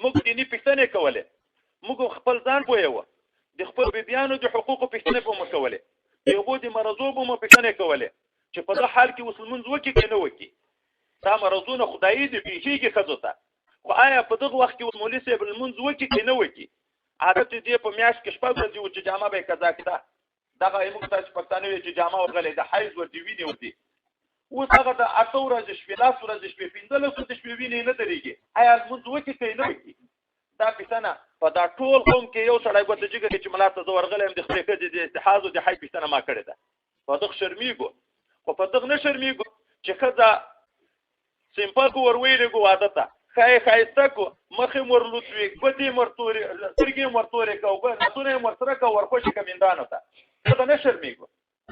موږ دیني پښتنې کوله موږ خپل ځان پوهیو د خپل بیانو د حقوقو پښتنې په مکوله یو د مرزو په مو پښتنې کوله چې په دغه حال کې مسلمان وکي کنه وکي دا مرزونه خدای دې پیږي خزوته خو آیا په دغه وخت کې مولوی صاحب المنځ وکي کنه وکي عادت دې په میاش کې شپږ ورځې چې جامه به قضا کړه دغه موږ تاسو پښتانه چې جامه ورغلې د حیض ور دی ویني ودی اوس هغه د 8 ورځې شپې لاس ورځې شپې 15 ورځې شپې ویني نه درېږي آیا المنځ وکي کنه وکي دا پښتنه په دا ټول قوم کې یو سړی ګوت چې ملاته زو ورغلم د خپل کې د اتحاد او د حی پښتنه ما کړی ده په دغه شرمېګو خو په دغه نه شرمېګو چې خزه سیمپل کو ورویلګو عادت خایسته کو مخې مرلوتوي بدی مرتوري سرګي مرتوري کو په نتونه مرتره کو ورخوشي کمیندانو ته دا نه شرمېګو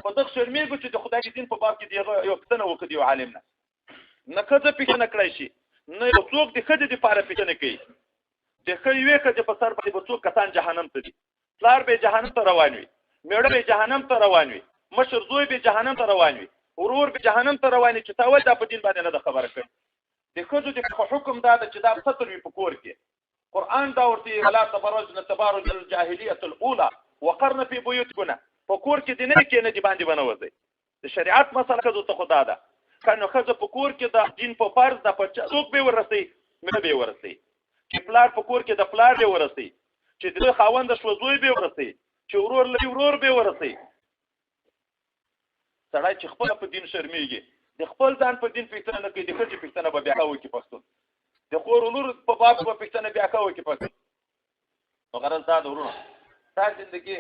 په دغه شرمېګو چې د خدای دین په باب کې دی یو پښتنه وکړي یو عالم نه کده پښتنه کړی شي نه یو څوک د خدای د پاره پښتنه کوي د خیوه کده په سر باندې څوک کسان جهنم ته دي پلار به جهنم ته روان وي میړه به جهنم ته روان وي مشر زوی به جهنم ته روان وي ورور به جهنم ته روان وي چې تاول د په دین باندې نه خبره کوي د خود د حکم دا چې دا ستر وي په کور کې قران دا ورته ولا تبرجن تبارج الجاهليه الاولى وقرن في بيوتكن په کور کې د نه کې نه دی باندې بنوځي د شریعت مسله خود ته خدا ده کنه خزه په کور کې د دین په فرض د څوک به ورسي مې به ورسي چې پلار په کور کې د پلار به ورسي چې د خاوند شوزوی به ورسي چې ورور لري ورور به ورسي سړی چې خپل په دین شرمېږي د خپل ځان په دین پښتنه نه کوي د خپل پښتنه به بیا کوي کې پښتون د خور نور په باب په پښتنه بیا کوي کې پښتون نو غرض دا ورونه تا ژوندۍ